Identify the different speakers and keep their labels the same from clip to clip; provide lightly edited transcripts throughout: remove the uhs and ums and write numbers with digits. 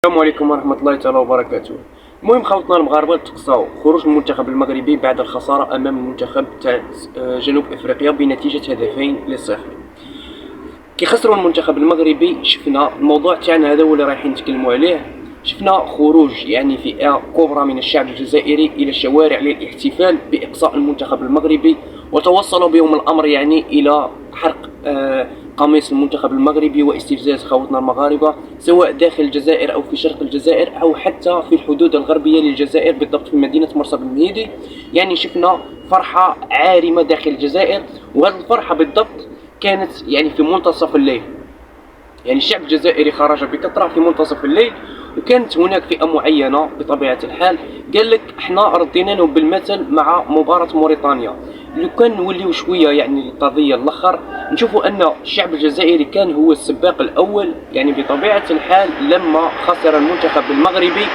Speaker 1: السلام عليكم ورحمة الله تعالى وبركاته. المهم خوتنا المغاربة تقصاو خروج المنتخب المغربي بعد الخسارة أمام المنتخب تاع جنوب إفريقيا بنتيجة 2-0. كي خسروا المنتخب المغربي شفنا الموضوع تاعنا هذا هو اللي رايحين نتكلموا عليه. شفنا خروج يعني فئة كبرى من الشعب الجزائري إلى الشوارع للاحتفال بإقصاء المنتخب المغربي، وتوصل بهم الأمر يعني إلى حرق قميص المنتخب المغربي واستفزاز خوتنا المغاربة، سواء داخل الجزائر أو في شرق الجزائر أو حتى في الحدود الغربية للجزائر، بالضبط في مدينة مرسى بن. يعني شفنا فرحة عارمة داخل الجزائر، وهذه الفرحة بالضبط كانت يعني في منتصف الليل. يعني الشعب الجزائري خرج بكثرة في منتصف الليل، وكانت هناك فئة معينة بطبيعة الحال قال لك احنا ردينا له بالمثل مع مباراة موريتانيا. لو كان نوليو شوية يعني القضية الاخر نشوفوا ان الشعب الجزائري كان هو السباق الاول، يعني بطبيعة الحال لما خسر المنتخب المغربي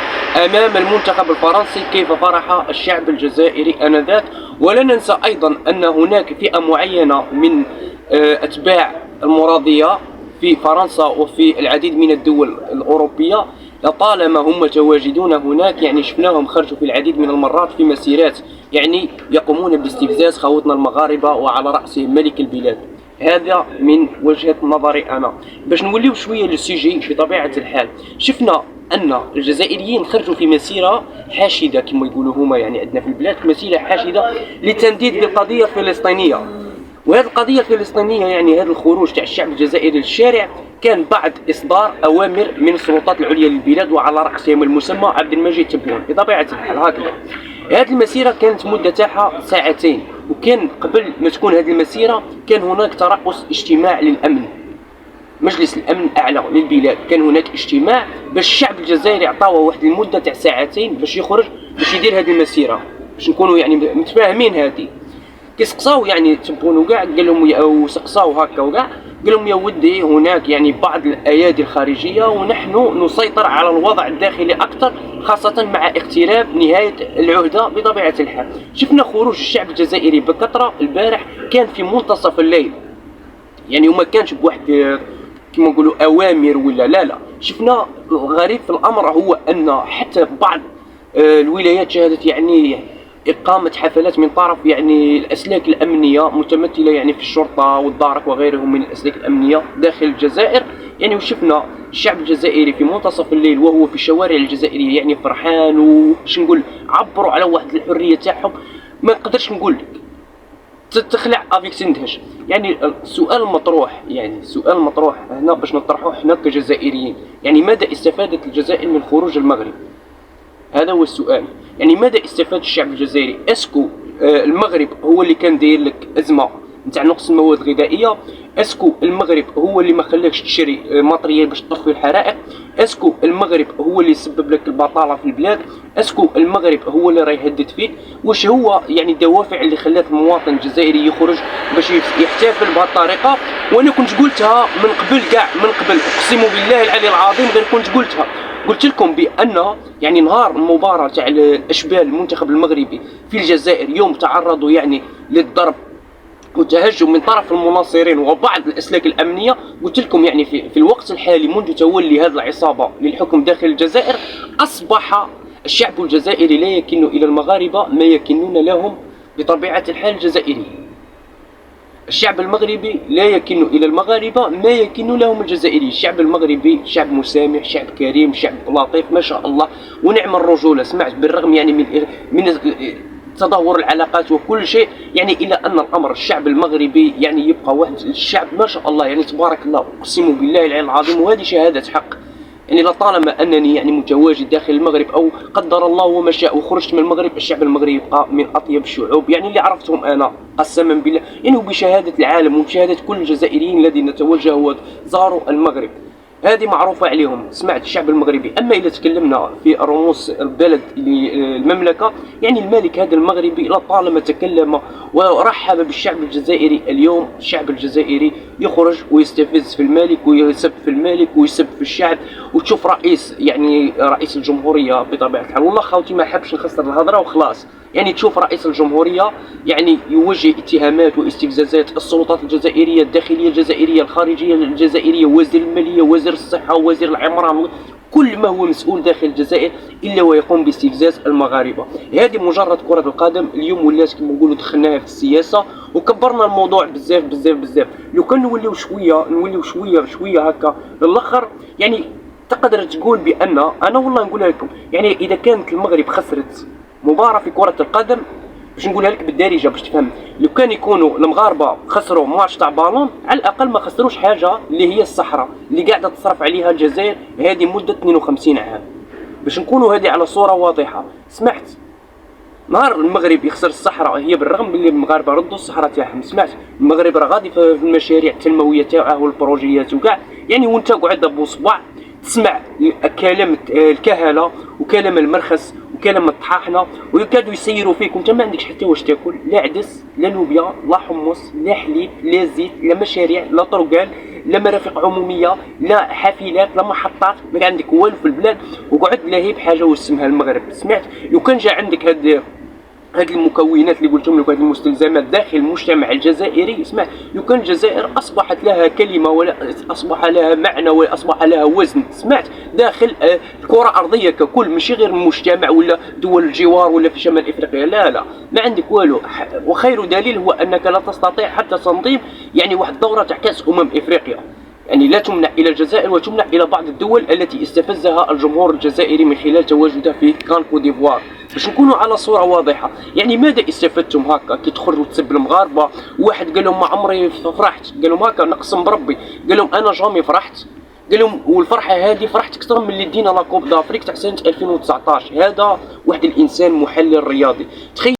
Speaker 1: امام المنتخب الفرنسي كيف فرح الشعب الجزائري انذاك. ولا ننسى ايضا ان هناك فئة معينة من اتباع المراضية في فرنسا وفي العديد من الدول الأوروبية لطالما هم متواجدون هناك، يعني شفناهم خرجوا في العديد من المرات في مسيرات يعني يقومون باستفزاز خوتنا المغاربة وعلى رأسهم ملك البلاد. هذا من وجهة نظري أنا. باش نوليو شوية للسيجي بطبيعة الحال، شفنا أن الجزائريين خرجوا في مسيرة حاشدة كما يقولوا هما يعني عندنا في البلاد، مسيرة حاشدة للتنديد بالقضية الفلسطينية. وهذه القضية الفلسطينية يعني هذا الخروج تاع الشعب الجزائري للشارع كان بعد إصدار أوامر من السلطات العليا للبلاد وعلى رأسهم المسمى عبد المجيد تبون. بطبيعة الحال هكذا هذه المسيرة كانت مدة تاعها ساعتين، وكان قبل ما تكون هذه المسيرة كان هناك ترأس اجتماع للأمن، مجلس الأمن الأعلى للبلاد، كان هناك اجتماع باش الشعب الجزائري عطاوه واحد المدة تاع ساعتين باش يخرج باش يدير هذه المسيرة، باش نكونوا يعني متفاهمين. هذه كيسقساو يعني تبونوا كاع قال لهم او سقساو هكا وكاع قال لهم يا ودي هناك يعني بعض الايادي الخارجيه ونحن نسيطر على الوضع الداخلي اكثر، خاصه مع اقتراب نهايه العهده. بطبيعه الحال شفنا خروج الشعب الجزائري بكثره البارح كان في منتصف الليل، يعني وما كانش بواحد كما نقولوا اوامر ولا لا. شفنا الغريب في الامر هو ان حتى بعض الولايات شهدت يعني إقامة حفلات من طرف يعني الأسلاك الأمنية متمثلة يعني في الشرطة والدارك وغيرهم من الأسلاك الأمنية داخل الجزائر. يعني وشفنا الشعب الجزائري في منتصف الليل وهو في الشوارع الجزائرية يعني فرحان، وش نقول عبروا على واحد الحرية تاعهم ما نقدرش نقول لك تخلع افيك تندهش. يعني السؤال المطروح يعني السؤال المطروح هنا باش نطرحوه احنا كجزائريين، يعني ماذا استفادت الجزائر من خروج المغرب؟ هذا هو السؤال. يعني ماذا استفاد الشعب الجزائري؟ اسكو المغرب هو اللي كان داير لك ازمه نتاع نقص المواد الغذائيه؟ اسكو المغرب هو اللي ما خلاكش تشري ماتريال باش تطفي الحرائق؟ اسكو المغرب هو اللي سبب لك البطاله في البلاد؟ اسكو المغرب هو اللي راه يهدد فيك؟ واش هو يعني الدوافع اللي خلات المواطن الجزائري يخرج باش يحتفل بهذه الطريقه؟ وانا كنت قلتها من قبل كاع، من قبل اقسم بالله العلي العظيم غير كنت قلت لكم بان يعني نهار المباراه تاع الاشبال المنتخب المغربي في الجزائر يوم تعرضوا يعني للضرب وتهجم من طرف المناصرين وبعض الاسلاك الامنيه، قلت لكم يعني في الوقت الحالي منذ تولي هذه العصابه للحكم داخل الجزائر اصبح الشعب الجزائري لا يكن الى المغاربه ما يكنون لهم بطبيعه الحال الجزائريين. الشعب المغربي لا يكن إلى المغاربة ما يكن لهم الجزائري. الشعب المغربي شعب مسامح، شعب كريم، شعب لطيف ما شاء الله ونعم الرجولة. سمعت بالرغم يعني من تدهور العلاقات وكل شيء، يعني إلى أن الأمر الشعب المغربي يعني يبقى واحد الشعب ما شاء الله يعني تبارك الله أقسم بالله العلي العظيم، وهذه شهادة حق. يعني لطالما انني يعني متواجد داخل المغرب او قدر الله وما شاء وخرجت من المغرب، الشعب المغربي يبقى من اطيب الشعوب يعني اللي عرفتهم انا قسما بالله، يعني وبشهاده العالم وبشهاده كل الجزائريين الذين توجهوا وزاروا المغرب، هذه معروفة عليهم. سمعت الشعب المغربي. أما إذا تكلمنا في رموز البلد المملكة، يعني الملك هذا المغربي لطالما تكلم ورحب بالشعب الجزائري. اليوم الشعب الجزائري يخرج ويستفز في الملك ويسب في الملك ويسب في الشعب، وتشوف رئيس يعني رئيس الجمهورية بطبيعة الحال، والله خوتي ما حبش نخسر الهضرة وخلاص، يعني تشوف رئيس الجمهورية يعني يوجه اتهامات واستفزازات السلطات الجزائرية، الداخلية الجزائرية، الخارجية الجزائرية، وزير المالية، وزير الصحة، وزير العمران، كل ما هو مسؤول داخل الجزائر الا ويقوم باستفزاز المغاربه. هذه مجرد كره القدم، اليوم ولات كما نقولوا دخلناها في السياسه وكبرنا الموضوع بزاف بزاف بزاف. لو كان نوليو شويه هكا للاخر، يعني تقدر تقول بان انا والله نقولها لكم، يعني اذا كانت المغرب خسرت مباراه في كره القدم، باش نقولها لك بالدارجه باش تفهم، لو كان يكونوا المغاربه خسروا ماتش تاع بالون، على الاقل ما خسروش حاجه اللي هي الصحراء اللي قاعده تصرف عليها الجزائر هذه مده 52 عام. باش نكونوا هذه على صوره واضحه. سمعت نهار المغرب يخسر الصحراء، هي بالرغم باللي المغاربه ردوا الصحراء تاعهم، سمعت المغرب راه غادي في المشاريع التنمويه تاعه والبروجيات وكاع، يعني وانت قاعد بوصبع تسمع كلام الكهله وكلام المرخص وكلام الطحاحنه ويكادوا يسيروا فيك وانت ما عندكش حتى واش تاكل، لا عدس لا لوبيا لا حمص لا حليب لا زيت لا مشاريع لا طرقان لا مرافق عموميه لا حافلات لا محطات، ما عندك والو في البلاد، وقعد لاهي بحاجه واسمها المغرب. سمعت لو كان جا عندك هذه المكونات اللي قلتهم لك، هذه المستلزمات داخل المجتمع الجزائري، اسمع لو كان الجزائر اصبحت لها كلمه ولا اصبح لها معنى ولا اصبح لها وزن، سمعت داخل الكره الارضيه ككل، ماشي غير المجتمع ولا دول الجوار ولا في شمال افريقيا، لا ما عندك والو. وخير دليل هو انك لا تستطيع حتى تنظيم يعني واحد الدوره تاع كاس افريقيا، يعني لا تمنع الى الجزائر وتمنع الى بعض الدول التي استفزها الجمهور الجزائري من خلال تواجده في كان كوت ديفوار. باش نكونوا على صوره واضحه، يعني ماذا استفدتم هكا كي تخرجوا تسب المغاربه؟ واحد قال لهم ما عمري فرحت، قال لهم هكا نقسم بربي، قال لهم انا جامي فرحت، قال لهم والفرحه هذه فرحت اكثر من اللي دينا لا كوب دافريك تاع سنه 2019. هذا واحد الانسان محلل رياضي. تخيل